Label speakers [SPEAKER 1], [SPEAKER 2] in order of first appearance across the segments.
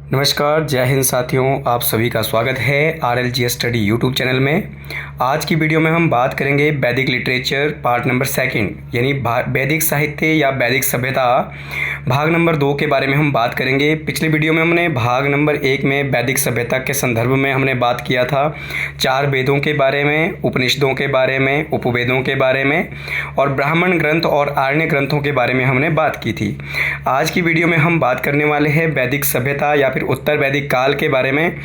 [SPEAKER 1] नमस्कार, जय हिंद साथियों। आप सभी का स्वागत है RLG स्टडी यूट्यूब चैनल में। आज की वीडियो में हम बात करेंगे वैदिक लिटरेचर पार्ट नंबर सेकंड यानी वैदिक साहित्य या वैदिक सभ्यता भाग नंबर 2 के बारे में हम बात करेंगे। पिछली वीडियो में हमने भाग नंबर 1 में वैदिक सभ्यता के संदर्भ में हमने बात किया था 4 वेदों के बारे में, उपनिषदों के बारे में, उपवेदों के बारे में और ब्राह्मण ग्रंथ और आर्य ग्रंथों के बारे में हमने बात की थी। आज की वीडियो में हम बात करने वाले हैं वैदिक सभ्यता या फिर उत्तर वैदिक काल के बारे में।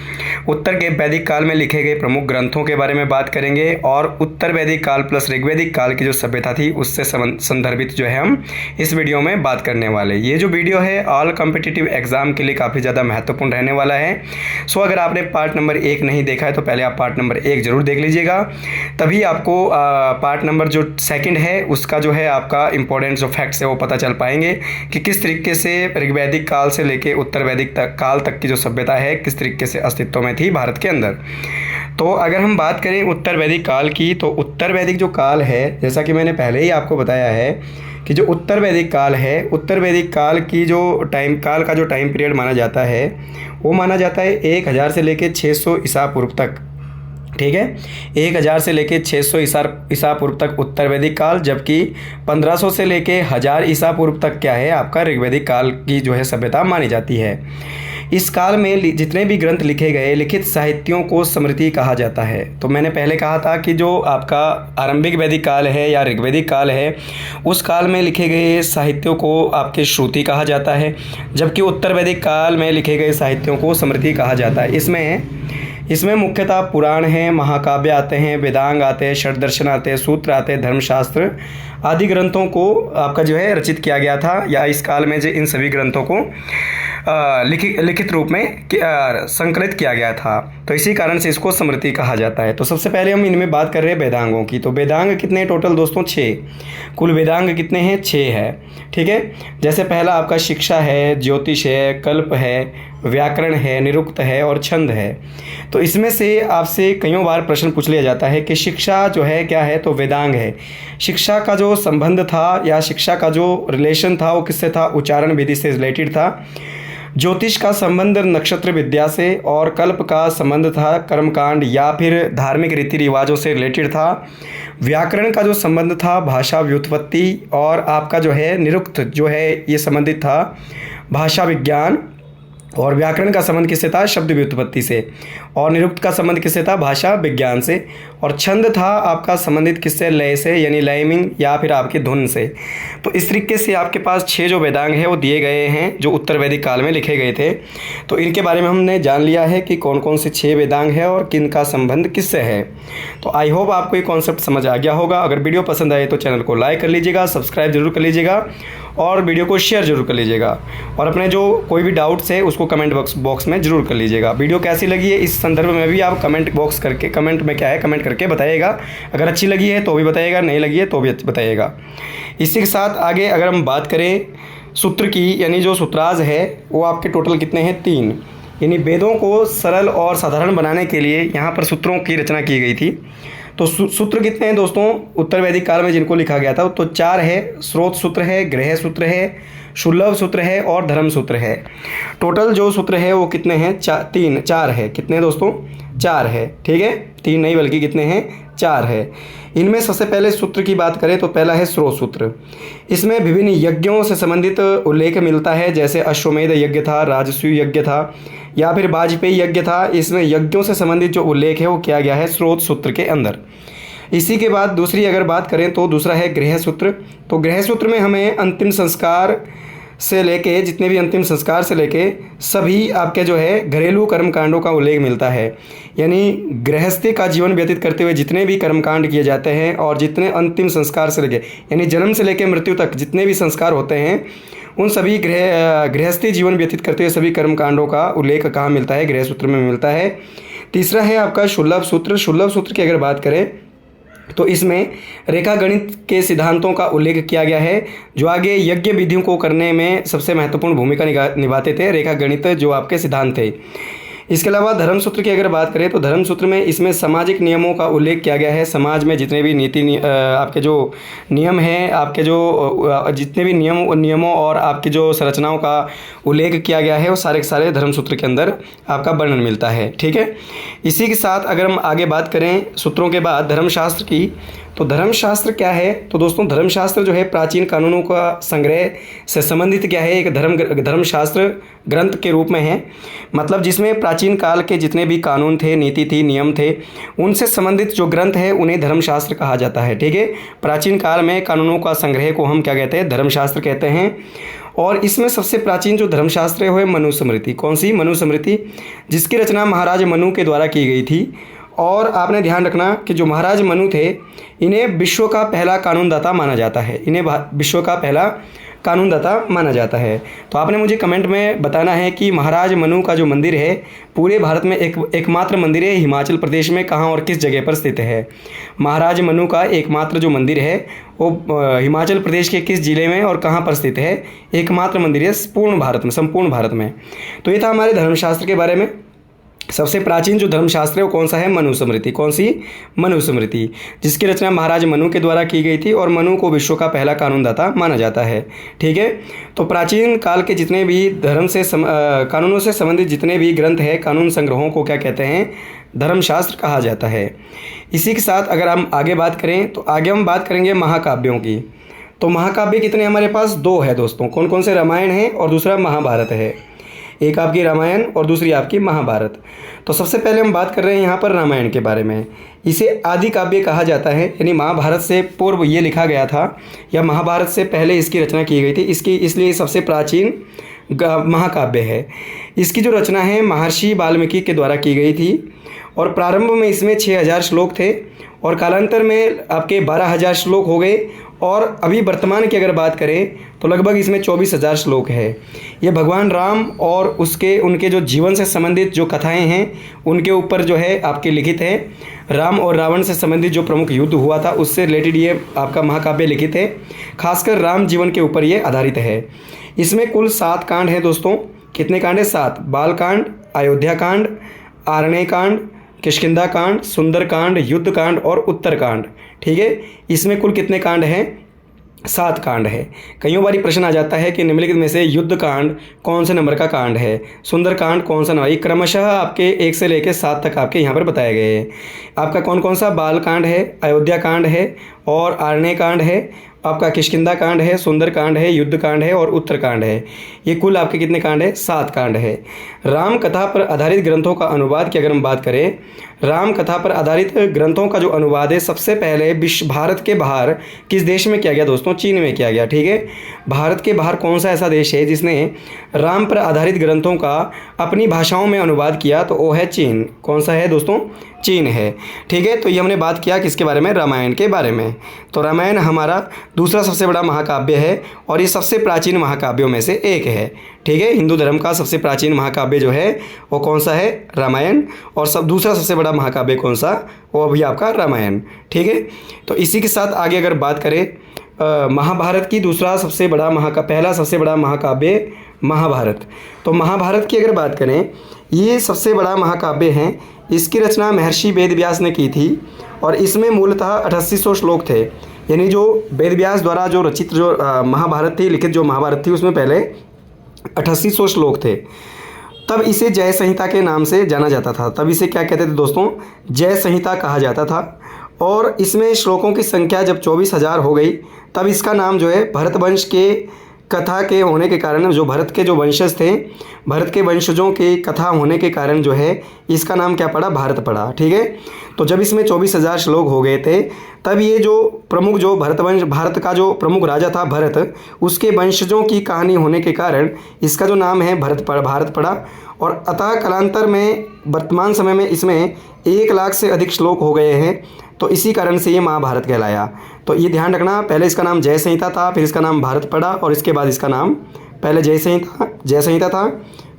[SPEAKER 1] उत्तर के वैदिक काल में लिखे गए प्रमुख ग्रंथों के बारे में बात करेंगे और उत्तर वैदिक काल प्लस ऋग्वैदिक काल की जो सभ्यता थी उससे संदर्भित जो है हम इस वीडियो में बात करने वाले। ये जो वीडियो है ऑल कॉम्पिटिटिव एग्जाम के लिए काफ़ी ज़्यादा महत्वपूर्ण रहने वाला है। सो अगर आपने पार्ट नंबर 1 नहीं देखा है तो पहले आप पार्ट नंबर 1 जरूर देख लीजिएगा, तभी आपको पार्ट नंबर जो सेकंड है उसका जो है आपका इंपॉर्टेंट जो फैक्ट्स है वो पता चल पाएंगे कि किस तरीके से ऋग्वैदिक काल से लेके उत्तर वैदिक काल तक की जो सभ्यता है किस तरीके से अस्तित्व में थी भारत के अंदर। तो अगर हम बात करें उत्तर वैदिक काल की, तो उत्तर वैदिक जो काल है, जैसा कि मैंने पहले ही आपको बताया है कि जो उत्तर वैदिक काल है, उत्तर वैदिक काल की जो काल का जो टाइम पीरियड माना जाता है वो माना जाता है 1000 से लेके 600 ईसा पूर्व तक। ठीक है, 1000 से लेके 600 ईसा पूर्व तक उत्तर वैदिक काल, जबकि 1500 से लेके 1000 ईसा पूर्व तक क्या है आपका ऋग्वैदिक काल की जो है सभ्यता मानी जाती है। इस काल में जितने भी ग्रंथ लिखे गए लिखित साहित्यों को स्मृति कहा जाता है। तो मैंने पहले कहा था कि जो आपका आरंभिक वैदिक काल है या ऋग्वैदिक काल है उस काल में लिखे गए साहित्यों को आपके श्रुति कहा जाता है, जबकि उत्तर वैदिक काल में लिखे गए साहित्यों को स्मृति कहा जाता है। इसमें मुख्यतः पुराण हैं, महाकाव्य आते हैं, वेदांग आते हैं, षड्दर्शन आते हैं, सूत्र आते हैं, धर्मशास्त्र आदि ग्रंथों को आपका जो है रचित किया गया था, या इस काल में जो इन सभी ग्रंथों को लिखित रूप में संकलित किया गया था। तो इसी कारण से इसको स्मृति कहा जाता है। तो सबसे पहले हम इनमें बात कर रहे हैं वेदांगों की। तो वेदांग कितने टोटल दोस्तों? 6 कुल वेदांग कितने हैं? 6 है। ठीक है, जैसे पहला आपका शिक्षा है, ज्योतिष है, कल्प है, व्याकरण है, निरुक्त है और छंद है। तो इसमें से आपसे कईयों बार प्रश्न पूछ लिया जाता है कि शिक्षा जो है क्या है, तो वेदांग है। शिक्षा का जो संबंध था या शिक्षा का जो रिलेशन था वो किससे था? उच्चारण विधि से रिलेटेड था। ज्योतिष का संबंध नक्षत्र विद्या से और कल्प का संबंध था कर्मकांड या फिर धार्मिक रीति रिवाजों से रिलेटेड था। व्याकरण का जो संबंध था भाषा व्युत्पत्ति और आपका जो है निरुक्त जो है ये संबंधित था भाषा विज्ञान, और व्याकरण का संबंध किससे था? शब्द व्युत्पत्ति से, और निरुक्त का संबंध किससे था? भाषा विज्ञान से। और छंद था आपका संबंधित किससे? लय से, यानी लयमिंग या फिर आपकी धुन से। तो इस तरीके से आपके पास 6 जो वेदांग है वो दिए गए हैं जो उत्तर वैदिक काल में लिखे गए थे। तो इनके बारे में हमने जान लिया है कि कौन कौन से 6 वेदांग है और किन का संबंध किससे है। तो आई होप आपको ये कॉन्सेप्ट समझ आ गया होगा। अगर वीडियो पसंद आए तो चैनल को लाइक कर लीजिएगा, सब्सक्राइब जरूर कर लीजिएगा और वीडियो को शेयर जरूर कर लीजिएगा, और अपने जो कोई भी डाउट्स है उसको कमेंट बॉक्स में जरूर कर लीजिएगा। वीडियो कैसी लगी है इस संदर्भ में भी आप कमेंट में क्या है कमेंट करके बताइएगा। अगर अच्छी लगी है तो भी बताइएगा, नहीं लगी है तो भी बताइएगा। इसी के साथ आगे अगर हम बात करें सूत्र की, यानी जो सूत्राज है वो आपके टोटल कितने हैं? 3। यानी वेदों को सरल और साधारण बनाने के लिए यहाँ पर सूत्रों की रचना की गई थी। तो सूत्र कितने हैं दोस्तों उत्तर वैदिक काल में जिनको लिखा गया था? तो 4 है। स्रोत सूत्र है, गृह सूत्र है, शुल्लभ सूत्र है और धर्म सूत्र है। टोटल जो सूत्र है वो कितने हैं? 4 है। कितने दोस्तों? 4 है। ठीक है, 3 नहीं बल्कि कितने हैं? 4 है। इनमें सबसे पहले सूत्र की बात करें तो पहला है स्रोत सूत्र। इसमें विभिन्न यज्ञों से संबंधित उल्लेख मिलता है, जैसे अश्वमेध यज्ञ था, राजसूय यज्ञ था या फिर वाजपेयी यज्ञ था। इसमें यज्ञों से संबंधित जो उल्लेख है वो किया गया है स्रोत सूत्र के अंदर। इसी के बाद दूसरी अगर बात करें तो दूसरा है गृह सूत्र। तो गृह सूत्र में हमें अंतिम संस्कार से लेके जितने भी अंतिम संस्कार से लेके सभी आपके जो है घरेलू कर्मकांडों का उल्लेख मिलता है। यानी गृहस्थी का जीवन व्यतीत करते हुए जितने भी कर्मकांड किए जाते हैं और जितने अंतिम संस्कार से लेके यानी जन्म से लेकर मृत्यु तक जितने भी संस्कार होते हैं उन सभी गृहस्थी जीवन व्यतीत करते हुए सभी कर्मकांडों का उल्लेख कहाँ मिलता है? गृह सूत्र में मिलता है। तीसरा है आपका शुल्लभ सूत्र। शुल्लभ सूत्र की अगर बात करें तो इसमें रेखा गणित के सिद्धांतों का उल्लेख किया गया है, जो आगे यज्ञ विधियों को करने में सबसे महत्वपूर्ण भूमिका निभाते थे। रेखा गणित जो आपके सिद्धांत थे, इसके अलावा धर्म सूत्र की अगर बात करें तो धर्म सूत्र में इसमें सामाजिक नियमों का उल्लेख किया गया है। समाज में जितने भी आपके जो नियम हैं, आपके जो जितने भी नियमों और आपकी जो संरचनाओं का उल्लेख किया गया है वो सारे के सारे धर्म सूत्र के अंदर आपका वर्णन मिलता है। ठीक है, इसी के साथ अगर हम आगे बात करें सूत्रों के बाद धर्मशास्त्र की, तो धर्मशास्त्र क्या है? तो दोस्तों धर्मशास्त्र जो है प्राचीन कानूनों का संग्रह से संबंधित क्या है, एक धर्मशास्त्र ग्रंथ के रूप में है। मतलब जिसमें प्राचीन काल के जितने भी कानून थे, नीति थी, नियम थे, उनसे संबंधित जो ग्रंथ है उन्हें धर्मशास्त्र कहा जाता है। ठीक है, प्राचीन काल में कानूनों का संग्रह को हम क्या कहते हैं? धर्मशास्त्र कहते हैं। और इसमें सबसे प्राचीन जो धर्मशास्त्र है वो है मनुस्मृति। कौन सी? मनुस्मृति, जिसकी रचना महाराज मनु के द्वारा की गई थी। और आपने ध्यान रखना कि जो महाराज मनु थे, इन्हें विश्व का पहला कानूनदाता माना जाता है। इन्हें विश्व का पहला कानूनदाता माना जाता है। तो आपने मुझे कमेंट में बताना है कि महाराज मनु का जो मंदिर है पूरे भारत में एकमात्र मंदिर है, हिमाचल प्रदेश में कहाँ और किस जगह पर स्थित है? महाराज मनु का एकमात्र जो मंदिर है वो हिमाचल प्रदेश के किस जिले में और कहाँ पर स्थित है? एकमात्र मंदिर है पूर्ण भारत में, संपूर्ण भारत में। तो ये था हमारे धर्मशास्त्र के बारे में। सबसे प्राचीन जो धर्मशास्त्र है वो कौन सा है? मनुस्मृति। कौन सी? मनुस्मृति, जिसकी रचना महाराज मनु के द्वारा की गई थी और मनु को विश्व का पहला कानूनदाता माना जाता है। ठीक है, तो प्राचीन काल के जितने भी कानूनों से संबंधित जितने भी ग्रंथ है, कानून संग्रहों को क्या कहते हैं? धर्मशास्त्र कहा जाता है। इसी के साथ अगर हम आगे बात करें तो आगे हम बात करेंगे महाकाव्यों की। तो महाकाव्य कितने हमारे पास? 2 है दोस्तों। कौन कौन से? रामायण है और दूसरा महाभारत है। एक आपकी रामायण और दूसरी आपकी महाभारत। तो सबसे पहले हम बात कर रहे हैं यहाँ पर रामायण के बारे में। इसे आदि काव्य कहा जाता है, यानी महाभारत से पूर्व ये लिखा गया था या महाभारत से पहले इसकी रचना की गई थी, इसलिए सबसे प्राचीन महाकाव्य है। इसकी जो रचना है महर्षि वाल्मीकि के द्वारा की गई थी और प्रारंभ में इसमें 6000 श्लोक थे और कालांतर में आपके 12000 श्लोक हो गए और अभी वर्तमान की अगर बात करें तो लगभग इसमें 24000 श्लोक है। ये भगवान राम और उनके जो जीवन से संबंधित जो कथाएं हैं उनके ऊपर जो है आपके लिखित है। राम और रावण से संबंधित जो प्रमुख युद्ध हुआ था उससे रिलेटेड ये आपका महाकाव्य लिखित है। खासकर राम जीवन के ऊपर ये आधारित है। इसमें कुल 7 कांड हैं दोस्तों। कितने कांड है? 7। बालकांड, अयोध्या कांड, आरण्य कांड, किष्किंधा कांड, सुंदर कांड, युद्ध कांड और उत्तर कांड। ठीक है, इसमें कुल कितने कांड हैं? 7 कांड है। कईयों बारी प्रश्न आ जाता है कि निम्नलिखित में से युद्ध कांड कौन से नंबर का कांड है, सुंदर कांड कौन सा नंबर? क्रमशः आपके 1 से लेकर 7 तक आपके यहाँ पर बताए गए हैं। आपका कौन कौन सा? बाल कांड है, अयोध्या कांड है और आरण्य कांड है, आपका किष्किंधा कांड है, सुंदर कांड है, युद्ध कांड है और उत्तर कांड है। ये कुल आपके कितने कांड है? 7 कांड है। राम कथा पर आधारित ग्रंथों का अनुवाद की अगर हम बात करें, राम कथा पर आधारित ग्रंथों का जो अनुवाद है सबसे पहले भारत के बाहर किस देश में किया गया दोस्तों? चीन में किया गया। ठीक है, भारत के बाहर कौन सा ऐसा देश है जिसने राम पर आधारित ग्रंथों का अपनी भाषाओं में अनुवाद किया? तो वो है चीन। कौन सा है दोस्तों? चीन है। ठीक है, तो ये हमने बात किया किसके बारे में? रामायण के बारे में। तो रामायण हमारा दूसरा सबसे बड़ा महाकाव्य है और ये सबसे प्राचीन महाकाव्यों में से एक है। ठीक है, हिंदू धर्म का सबसे प्राचीन महाकाव्य जो है वो कौन सा है? रामायण। और दूसरा सबसे बड़ा महाकाव्य कौन सा? वो भी आपका रामायण। ठीक है, तो इसी के साथ आगे अगर बात करें महाभारत की, पहला सबसे बड़ा महाकाव्य महाभारत। तो महाभारत की अगर बात करें, ये सबसे बड़ा महाकाव्य है। इसकी रचना महर्षि वेदव्यास ने की थी और इसमें मूलतः 8800 श्लोक थे। यानी जो वेदव्यास द्वारा जो रचित जो महाभारत थी, लिखित जो महाभारत थी, उसमें पहले 8800 श्लोक थे। तब इसे जय संहिता के नाम से जाना जाता था। तब इसे क्या कहते थे दोस्तों? जय संहिता कहा जाता था। और इसमें श्लोकों की संख्या जब 24000 हो गई तब इसका नाम जो है भरत वंश के कथा के होने के कारण, जो भरत के जो वंशज थे, भरत के वंशजों की कथा होने के कारण जो है इसका नाम क्या पड़ा? भारत पड़ा। ठीक है, तो जब इसमें 24000 श्लोक हो गए थे तब ये जो प्रमुख जो भारत का जो प्रमुख राजा था भरत, उसके वंशजों की कहानी होने के कारण इसका जो नाम है भारत पड़ा। और अतः कालांतर में वर्तमान समय में इसमें 1 लाख से अधिक श्लोक हो गए हैं, तो इसी कारण से ये महाभारत कहलाया। तो ये ध्यान रखना, पहले इसका नाम जय संहिता था, फिर इसका नाम भारत पड़ा और इसके बाद इसका नाम पहले जय संहिता था,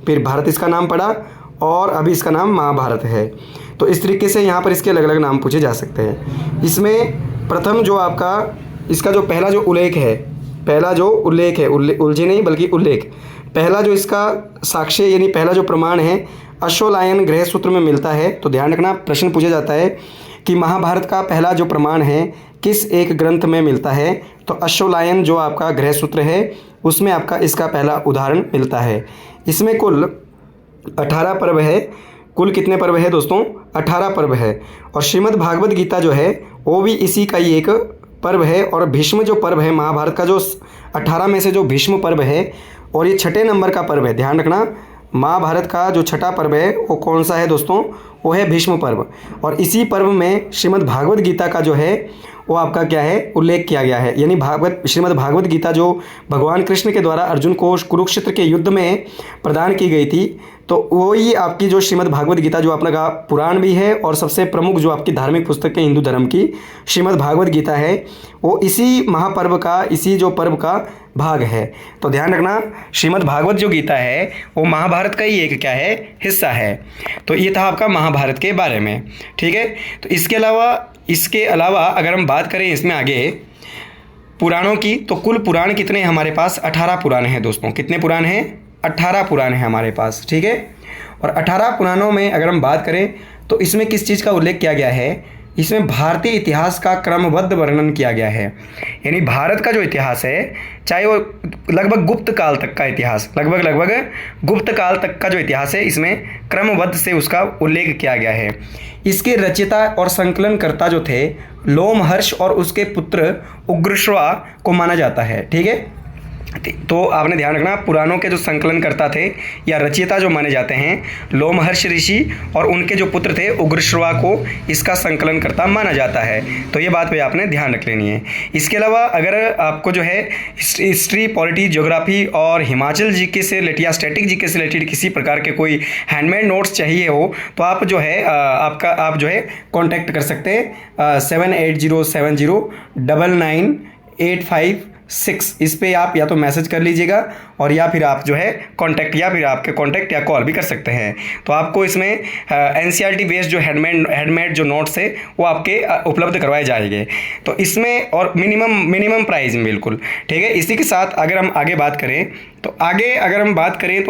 [SPEAKER 1] फिर भारत इसका नाम पड़ा और अभी इसका नाम महाभारत है। तो इस तरीके से यहाँ पर इसके अलग अलग नाम पूछे जा सकते हैं। इसमें प्रथम जो आपका इसका जो पहला जो उल्लेख है, उलझे नहीं बल्कि उल्लेख, पहला जो इसका साक्ष्य यानी पहला जो प्रमाण है अश्वलायन ग्रह सूत्र में मिलता है। तो ध्यान रखना, प्रश्न पूछा जाता है कि महाभारत का पहला जो प्रमाण है किस एक ग्रंथ में मिलता है, तो अश्वलायन जो आपका गृह सूत्र है उसमें आपका इसका पहला उदाहरण मिलता है। इसमें कुल 18 पर्व है। कुल कितने पर्व है दोस्तों? 18 पर्व है। और श्रीमद् भागवत गीता जो है वो भी इसी का ही एक पर्व है। और भीष्म जो पर्व है महाभारत का, जो 18 में से जो भीष्म पर्व है और ये 6ठे नंबर का पर्व है। ध्यान रखना, महाभारत का जो 6ठा पर्व है वो कौन सा है दोस्तों? वो है भीष्म पर्व। और इसी पर्व में श्रीमद् भागवत गीता का जो है वो आपका क्या है, उल्लेख किया गया है। यानी श्रीमद् भागवत गीता जो भगवान कृष्ण के द्वारा अर्जुन को कुरुक्षेत्र के युद्ध में प्रदान की गई थी, तो वही आपकी जो श्रीमद् भागवत गीता जो अपना का पुराण भी है और सबसे प्रमुख जो आपकी धार्मिक पुस्तक है हिंदू धर्म की श्रीमद् भागवत गीता है, वो इसी महापर्व का, इसी जो पर्व का भाग है। तो ध्यान रखना, श्रीमद् भागवत जो गीता है वो महाभारत का ही एक क्या है, हिस्सा है। तो ये था आपका महाभारत के बारे में, ठीक है। तो इसके अलावा अगर हम बात करें इसमें आगे पुराणों की, तो कुल पुराण कितने हमारे पास? 18 पुराण हैं दोस्तों। कितने पुराण हैं? 18 पुराण हैं हमारे पास, ठीक है। और 18 पुराणों में अगर हम बात करें तो इसमें किस चीज़ का उल्लेख किया गया है? इसमें भारतीय इतिहास का क्रमबद्ध वर्णन किया गया है। यानी भारत का जो इतिहास है, चाहे वो लगभग गुप्त काल तक का इतिहास, लगभग गुप्त काल तक का जो इतिहास है, इसमें क्रमबद्ध से उसका उल्लेख किया गया है। इसके रचयिता और संकलनकर्ता जो थे लोमहर्ष और उसके पुत्र उग्रश्रवा को माना जाता है, ठीक है। तो आपने ध्यान रखना, पुराणों के जो संकलनकर्ता थे या रचयिता जो माने जाते हैं लोमहर्ष ऋषि और उनके जो पुत्र थे उग्रश्रवा को इसका संकलनकर्ता माना जाता है। तो ये बात भी आपने ध्यान रख लेनी है। इसके अलावा अगर आपको जो है हिस्ट्री, पॉलिटी, ज्योग्राफी और हिमाचल जीके से रिलेटेड या स्टैटिक जीके से रिलेटेड किसी प्रकार के कोई हैंडमेड नोट्स चाहिए हो तो आप जो है आप जो है कॉन्टैक्ट कर सकते हैं 7807099856। इस पे आप या तो मैसेज कर लीजिएगा और या फिर आप जो है कांटेक्ट या फिर आपके कांटेक्ट या कॉल भी कर सकते हैं। तो आपको इसमें एनसीईआरटी बेस्ड जो हैंडमेड जो नोट्स है वो आपके उपलब्ध करवाए जाएंगे। तो इसमें और मिनिमम प्राइस में, बिल्कुल ठीक है। इसी के साथ अगर हम आगे बात करें तो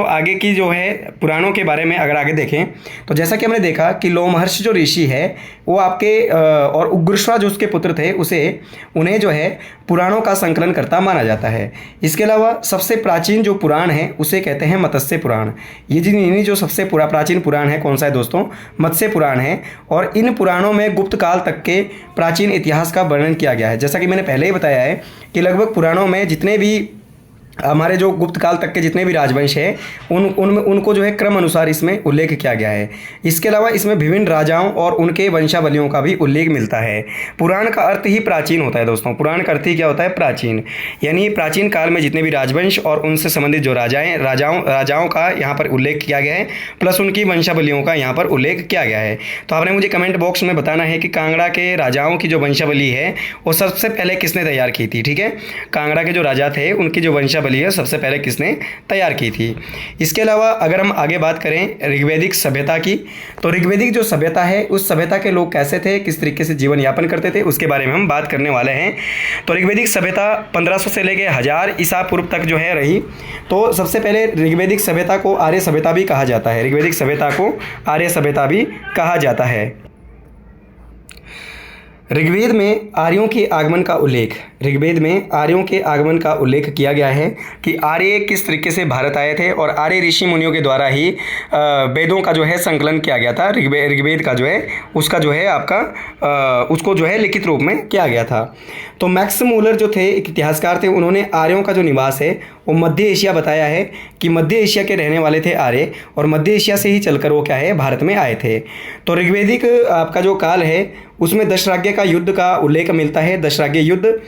[SPEAKER 1] आगे की जो है पुराणों के बारे में अगर आगे देखें तो जैसा कि हमने देखा कि लोमहर्ष जो ऋषि है वो आपके और उग्रश्रवा जो उसके पुत्र थे उन्हें जो है पुराणों का संकलन करता माना जाता है। इसके अलावा सबसे प्राचीन जो पुराण है उसे कहते हैं मत्स्य पुराण। ये जो सबसे प्राचीन पुराण है कौन सा है दोस्तों? मत्स्य पुराण है। और इन पुराणों में गुप्त काल तक के प्राचीन इतिहास का वर्णन किया गया है। जैसा कि मैंने पहले ही बताया है कि लगभग पुराणों में जितने भी हमारे जो गुप्त काल तक के जितने भी राजवंश हैं उनको जो है क्रम अनुसार इसमें उल्लेख किया गया है। इसके अलावा इसमें विभिन्न राजाओं और उनके वंशावलियों का भी उल्लेख मिलता है। पुराण का अर्थ ही प्राचीन होता है दोस्तों। पुराण का अर्थ ही क्या होता है? प्राचीन। यानी प्राचीन काल में जितने भी राजवंश और उनसे संबंधित जो राजाओं का यहाँ पर उल्लेख किया गया है, प्लस उनकी वंशावलियों का यहाँ पर उल्लेख किया गया है। तो आपने मुझे कमेंट बॉक्स में बताना है कि कांगड़ा के राजाओं की जो वंशावली है वो सबसे पहले किसने तैयार की थी, ठीक है। कांगड़ा के जो राजा थे उनकी जो वंशावली है सबसे पहले किसने तैयार की थी। इसके अलावा अगर हम आगे बात करें ऋग्वैदिक सभ्यता की, तो ऋग्वैदिक जो सभ्यता है उस सभ्यता के लोग कैसे थे, किस तरीके से जीवन यापन करते थे, उसके बारे में हम बात करने वाले हैं। तो ऋग्वैदिक सभ्यता 1500 से लेकर 1000 ईसा पूर्व तक जो है रही। तो सबसे पहले ऋग्वैदिक सभ्यता को आर्य सभ्यता भी कहा जाता है। ऋग्वैदिक सभ्यता को आर्य सभ्यता भी कहा जाता है। ऋग्वेद में आर्यों के आगमन का उल्लेख किया गया है कि आर्य किस तरीके से भारत आए थे और आर्य ऋषि मुनियों के द्वारा ही वेदों का जो है संकलन किया गया था। ऋग्वेद का जो है उसका जो है आपका उसको जो है लिखित रूप में किया गया था। तो मैक्स मूलर जो थे एक इतिहासकार थे, उन्होंने आर्यों का जो निवास है वो मध्य एशिया बताया है कि मध्य एशिया के रहने वाले थे आर्य और मध्य एशिया से ही चलकर वो क्या है भारत में आए थे। तो ऋग्वेदिक आपका जो काल है उसमें दशराज्य का युद्ध का उल्लेख मिलता है। दशराज्य युद्ध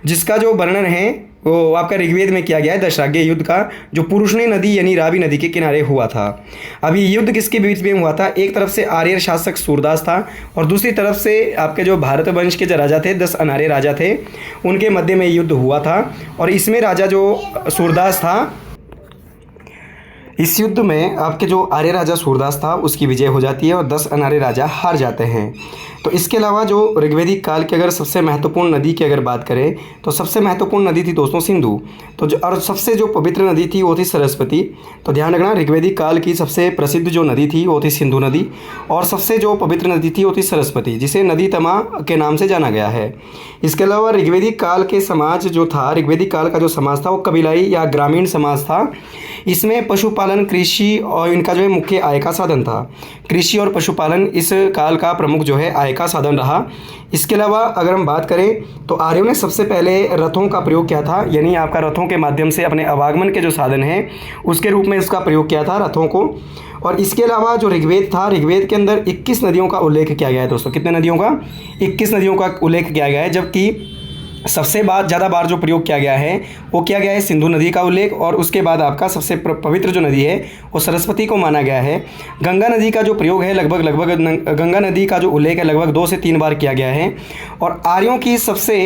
[SPEAKER 1] जिसका जो वर्णन है वो आपका ऋग्वेद में किया गया है। दशराज्य युद्ध का जो पुरुषनी नदी यानी रावी नदी के किनारे हुआ था। अब ये युद्ध किसके बीच में हुआ था? एक तरफ से आर्य शासक सूरदास था और दूसरी तरफ से आपके जो भारत वंश के जो राजा थे 10 अनार्य राजा थे, उनके मध्य में युद्ध हुआ था। और इसमें राजा जो सूरदास था, इस युद्ध में आपके जो आर्य राजा सूरदास था उसकी विजय हो जाती है और 10 अनार्य राजा हार जाते हैं। तो इसके अलावा जो ऋग्वेदिक काल की अगर सबसे महत्वपूर्ण नदी की अगर बात करें तो सबसे महत्वपूर्ण नदी थी दोस्तों सिंधु। तो जो और सबसे जो पवित्र नदी थी वो थी सरस्वती। तो ध्यान रखना, ऋग्वेदिक काल की सबसे प्रसिद्ध जो नदी थी वो थी सिंधु नदी, और सबसे जो पवित्र नदी थी वो थी सरस्वती, जिसे नदी तमा के नाम से जाना गया है। इसके अलावा ऋग्वेदिक काल के समाज जो था, ऋग्वेदिक काल का जो समाज था वो कबीलाई या ग्रामीण समाज था। इसमें पशुपालन, कृषि और इनका जो है मुख्य आय का साधन था। कृषि और पशुपालन इस काल का प्रमुख जो है आय का साधन रहा। इसके अलावा अगर हम बात करें तो आर्यों ने सबसे पहले रथों का प्रयोग किया था, यानी आपका रथों के माध्यम से अपने आवागमन के जो साधन हैं उसके रूप में इसका प्रयोग किया था, रथों को। और इसके अलावा जो ऋग्वेद था, ऋग्वेद के अंदर 21 नदियों का उल्लेख किया गया है दोस्तों। कितने नदियों का? 21 नदियों का उल्लेख किया गया है, जबकि सबसे ज़्यादा बार जो प्रयोग किया गया है वो किया गया है सिंधु नदी का उल्लेख, और उसके बाद आपका सबसे पवित्र जो नदी है वो सरस्वती को माना गया है। गंगा नदी का जो प्रयोग है लगभग गंगा नदी का जो उल्लेख है लगभग 2 से 3 बार किया गया है। और आर्यों की सबसे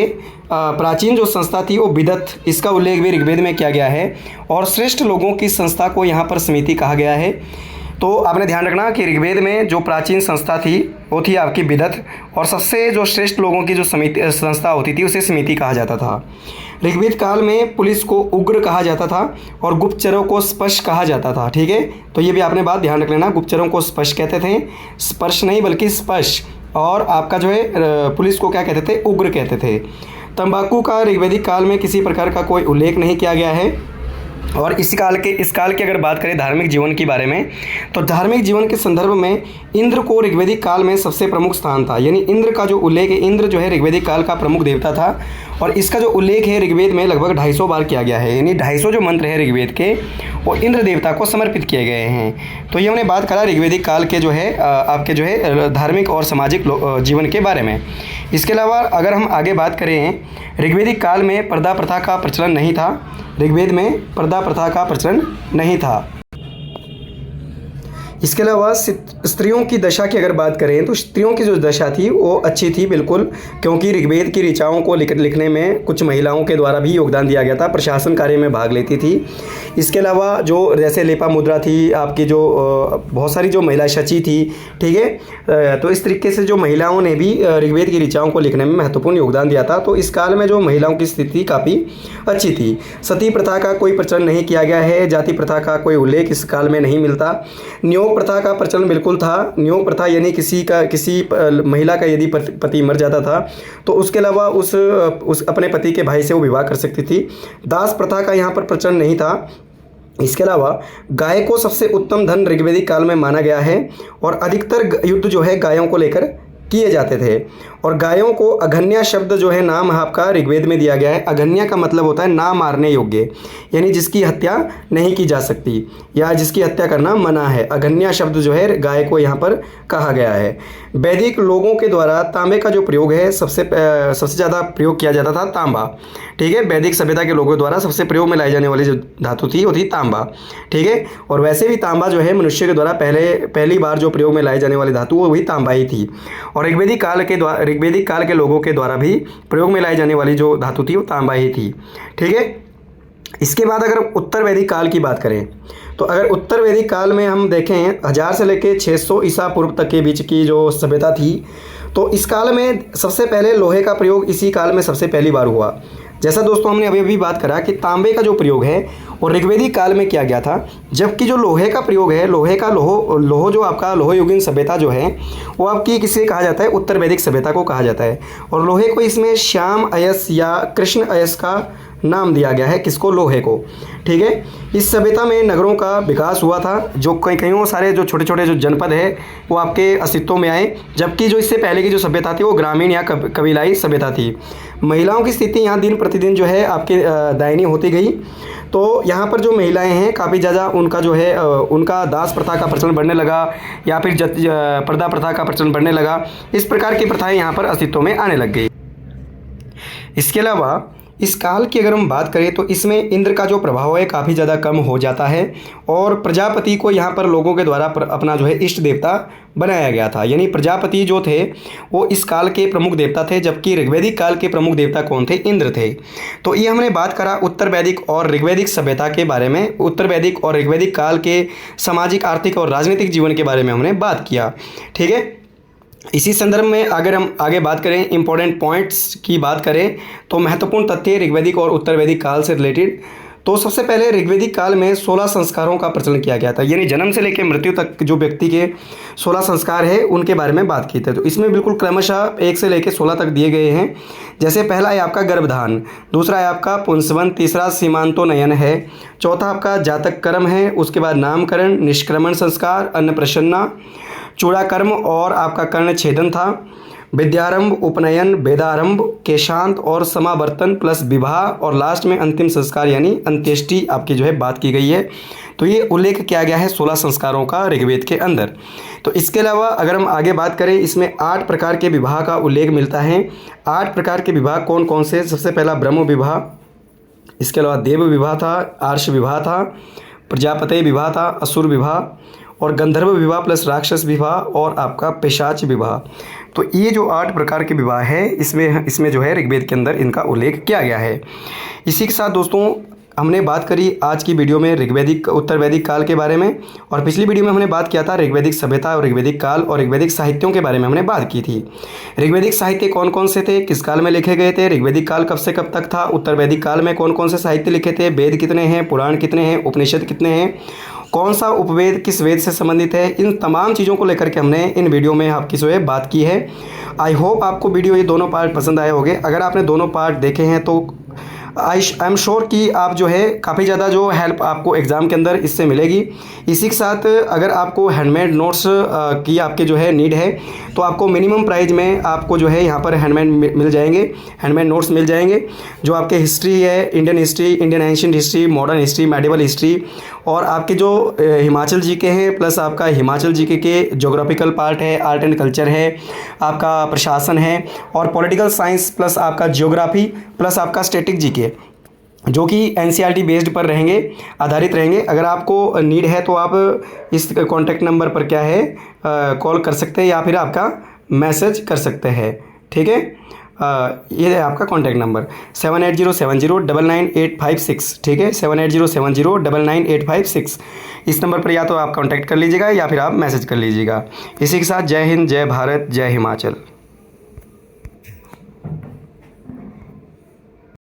[SPEAKER 1] प्राचीन जो संस्था थी वो विदत, इसका उल्लेख भी ऋग्वेद में किया गया है। और श्रेष्ठ लोगों की संस्था को यहाँ पर समिति कहा गया है। तो आपने ध्यान रखना कि ऋग्वेद में जो प्राचीन संस्था थी वो थी आपकी विदत, और सबसे जो श्रेष्ठ लोगों की जो समिति संस्था होती थी उसे समिति कहा जाता था। ऋग्वेद काल में पुलिस को उग्र कहा जाता था और गुप्तचरों को स्पर्श कहा जाता था। ठीक है, तो ये भी आपने बात ध्यान रख लेना, गुप्तचरों को स्पर्श कहते थे, स्पर्श नहीं बल्कि स्पर्श। और आपका जो है पुलिस को क्या कहते थे? उग्र कहते थे। तंबाकू का ऋग्वेदिक काल में किसी प्रकार का कोई उल्लेख नहीं किया गया है। और इस काल की अगर बात करें धार्मिक जीवन के बारे में, तो धार्मिक जीवन के संदर्भ में इंद्र को ऋग्वेदिक काल में सबसे प्रमुख स्थान था। यानी इंद्र का जो उल्लेख है, इंद्र जो है ऋग्वेदिक काल का प्रमुख देवता था, और इसका जो उल्लेख है ऋग्वेद में लगभग 250 बार किया गया है। यानी 250 जो मंत्र है ऋग्वेद के वो इंद्र देवता को समर्पित किए गए हैं। तो ये हमने बात करा ऋग्वेदिक काल के जो है आपके जो है धार्मिक और सामाजिक जीवन के बारे में। इसके अलावा अगर हम आगे बात करें, ऋग्वेदिक काल में पर्दा प्रथा का प्रचलन नहीं था। ऋग्वेद में पर्दा प्रथा का प्रचलन नहीं था। इसके अलावा स्त्रियों की दशा की अगर बात करें तो स्त्रियों की जो दशा थी वो अच्छी थी बिल्कुल, क्योंकि ऋग्वेद की ऋचाओं को लिखने में कुछ महिलाओं के द्वारा भी योगदान दिया गया था, प्रशासन कार्य में भाग लेती थी। इसके अलावा जो जैसे लेपा मुद्रा थी आपकी, जो बहुत सारी जो महिला शची थी, ठीक है, तो इस तरीके से जो महिलाओं ने भी ऋग्वेद की ऋचाओं को लिखने में महत्वपूर्ण योगदान दिया था। तो इस काल में जो महिलाओं की स्थिति काफ़ी अच्छी थी। सती प्रथा का कोई प्रचलन नहीं किया गया है, जाति प्रथा का कोई उल्लेख इस काल में नहीं मिलता। न्योग प्रथा का प्रचलन बिल्कुल था। न्योग प्रथा यानी किसी महिला का यदि पति मर जाता था तो उसके अलावा उस अपने पति के भाई से वो विवाह कर सकती थी। दास प्रथा का यहाँ पर प्रचलन नहीं था। इसके अलावा गाय को सबसे उत्तम धन ऋग्वेदिक काल में माना गया है, और अधिकतर युद्ध जो है गायों को लेकर किए जाते थे। और गायों को अघन्या शब्द जो है नाम आपका ऋग्वेद में दिया गया है। अघन्या का मतलब होता है ना मारने योग्य, यानी जिसकी हत्या नहीं की जा सकती या जिसकी हत्या करना मना है। अघन्या शब्द जो है गाय को यहाँ पर कहा गया है। वैदिक लोगों के द्वारा तांबे का जो प्रयोग है सबसे ज़्यादा प्रयोग किया जाता था तांबा। ठीक है, वैदिक सभ्यता के लोगों द्वारा सबसे प्रयोग में लाई जाने वाली जो धातु थी वो थी तांबा। ठीक है, और वैसे भी तांबा जो है मनुष्य के द्वारा पहली बार जो प्रयोग में लाई जाने वाली धातु वो भी तांबा ही थी। और ऋग्वेदिक काल के लोगों के द्वारा भी प्रयोग में लाई जाने वाली जो धातु थी वो तांबा ही थी। ठीक है, इसके बाद अगर उत्तर वैदिक काल की बात करें तो अगर उत्तर वैदिक काल में हम देखें 1000 से लेकर 600 ईसा पूर्व तक के बीच की जो सभ्यता थी, तो इस काल में सबसे पहले लोहे का प्रयोग इसी काल में सबसे पहली बार हुआ। जैसा दोस्तों हमने अभी बात करा कि तांबे का जो प्रयोग है वो ऋग्वेदिक काल में किया गया था, जबकि जो लोहे का प्रयोग है, लोह जो आपका लोह युगीन सभ्यता जो है वो आपकी किसे कहा जाता है? उत्तर वैदिक सभ्यता को कहा जाता है। और लोहे को इसमें श्याम अयस या कृष्ण अयस का नाम दिया गया है, किसको? लोहे को। ठीक है, इस सभ्यता में नगरों का विकास हुआ था, जो कईयों सारे जो छोटे छोटे जो जनपद है वो आपके अस्तित्व में आए, जबकि जो इससे पहले की जो सभ्यता थी वो ग्रामीण या कबीलाई सभ्यता थी। महिलाओं की स्थिति यहाँ दिन प्रतिदिन जो है आपके दयनीय होती गई। तो यहाँ पर जो महिलाएं हैं काफ़ी ज़्यादा उनका जो है उनका दास प्रथा का प्रचलन बढ़ने लगा, या फिर पर्दा प्रथा का प्रचलन बढ़ने लगा। इस प्रकार की प्रथाएँ यहाँ पर अस्तित्व में आने लग गई। इसके अलावा इस काल की अगर हम बात करें तो इसमें इंद्र का जो प्रभाव है काफ़ी ज़्यादा कम हो जाता है, और प्रजापति को यहाँ पर लोगों के द्वारा अपना जो है इष्ट देवता बनाया गया था। यानी प्रजापति जो थे वो इस काल के प्रमुख देवता थे, जबकि ऋग्वेदिक काल के प्रमुख देवता कौन थे? इंद्र थे। तो ये हमने बात करा उत्तर वैदिक और ऋग्वेदिक सभ्यता के बारे में, उत्तर वैदिक और ऋग्वेदिक काल के सामाजिक, आर्थिक और राजनीतिक जीवन के बारे में हमने बात किया। ठीक है, इसी संदर्भ में अगर हम आगे बात करें, इंपॉर्टेंट पॉइंट्स की बात करें, तो महत्वपूर्ण तथ्य ऋग्वैदिक और उत्तर वैदिक काल से रिलेटेड। तो सबसे पहले ऋग्वैदिक काल में 16 संस्कारों का प्रचलन किया गया था, यानी जन्म से लेकर मृत्यु तक जो व्यक्ति के 16 संस्कार है उनके बारे में बात की थी। तो इसमें बिल्कुल क्रमशः 1 से लेकर 16 तक दिए गए हैं। जैसे पहला है आपका गर्भधान, दूसरा है आपका पुंसवन, तीसरा सीमांतोनयन है, चौथा आपका जातक कर्म है, उसके बाद नामकरण, निष्क्रमण संस्कार, अन्नप्रसन्ना, चूड़ाकर्म और आपका कर्ण छेदन था, विद्यारंभ, उपनयन, वेदारंभ, केशांत और समावर्तन प्लस विवाह, और लास्ट में अंतिम संस्कार यानी अंत्येष्टि आपकी जो है बात की गई है। तो ये उल्लेख किया गया है 16 संस्कारों का ऋग्वेद के अंदर। तो इसके अलावा अगर हम आगे बात करें, इसमें 8 प्रकार के विवाह का उल्लेख मिलता है। 8 प्रकार के विवाह कौन कौन से? सबसे पहला ब्रह्म विवाह, इसके अलावा देव विवाह था, आर्ष विवाह था, प्रजापति विवाह था, असुर विवाह और गंधर्व विवाह प्लस राक्षस विवाह और आपका पिशाच विवाह। तो ये जो 8 प्रकार के विवाह है इसमें जो है ऋग्वेद के अंदर इनका उल्लेख किया गया है। इसी के साथ दोस्तों हमने बात करी आज की वीडियो में ऋग्वैदिक उत्तर वैदिक काल के बारे में, और पिछली वीडियो में हमने बात किया था ऋग्वैदिक सभ्यता और ऋग्वैदिक काल और ऋग्वैदिक साहित्यों के बारे में हमने बात की थी। ऋग्वैदिक साहित्य कौन कौन से थे, किस काल में लिखे गए थे, ऋग्वैदिक काल कब से कब तक था, उत्तर वैदिक काल में कौन कौन से साहित्य लिखे थे, वेद कितने हैं, पुराण कितने हैं, उपनिषद कितने हैं, कौन सा उपवेद किस वेद से संबंधित है, इन तमाम चीज़ों को लेकर के हमने इन वीडियो में आपकी जो है बात की है। आई होप आपको वीडियो ये दोनों पार्ट पसंद आए होंगे। अगर आपने दोनों पार्ट देखे हैं तो आई एम श्योर कि आप जो है काफ़ी ज़्यादा जो हेल्प आपको एग्ज़ाम के अंदर इससे मिलेगी। इसी के साथ अगर आपको हैंडमेड नोट्स की आपके जो है नीड है तो आपको मिनिमम प्राइस में आपको जो है यहाँ पर हैंडमेड मिल जाएंगे, हैंडमेड नोट्स मिल जाएंगे जो आपके हिस्ट्री है, Indian history, Indian ancient history, modern history, medieval history और आपके जो हिमाचल जीके हैं प्लस आपका हिमाचल जीके के ज्योग्राफिकल पार्ट है, आर्ट एंड कल्चर है, आपका प्रशासन है और पॉलिटिकल साइंस प्लस आपका ज्योग्राफी प्लस आपका स्टैटिक जीके जो कि एनसीईआरटी बेस्ड पर रहेंगे, आधारित रहेंगे। अगर आपको नीड है तो आप इस कॉन्टैक्ट नंबर पर क्या है कॉल कर सकते हैं या फिर आपका मैसेज कर सकते हैं। ठीक है, ये है आपका कॉन्टैक्ट नंबर 7807099856। ठीक है, 7807099856। इस नंबर पर या तो आप कॉन्टैक्ट कर लीजिएगा या फिर आप मैसेज कर लीजिएगा। इसी के साथ जय हिंद, जय भारत, जय हिमाचल।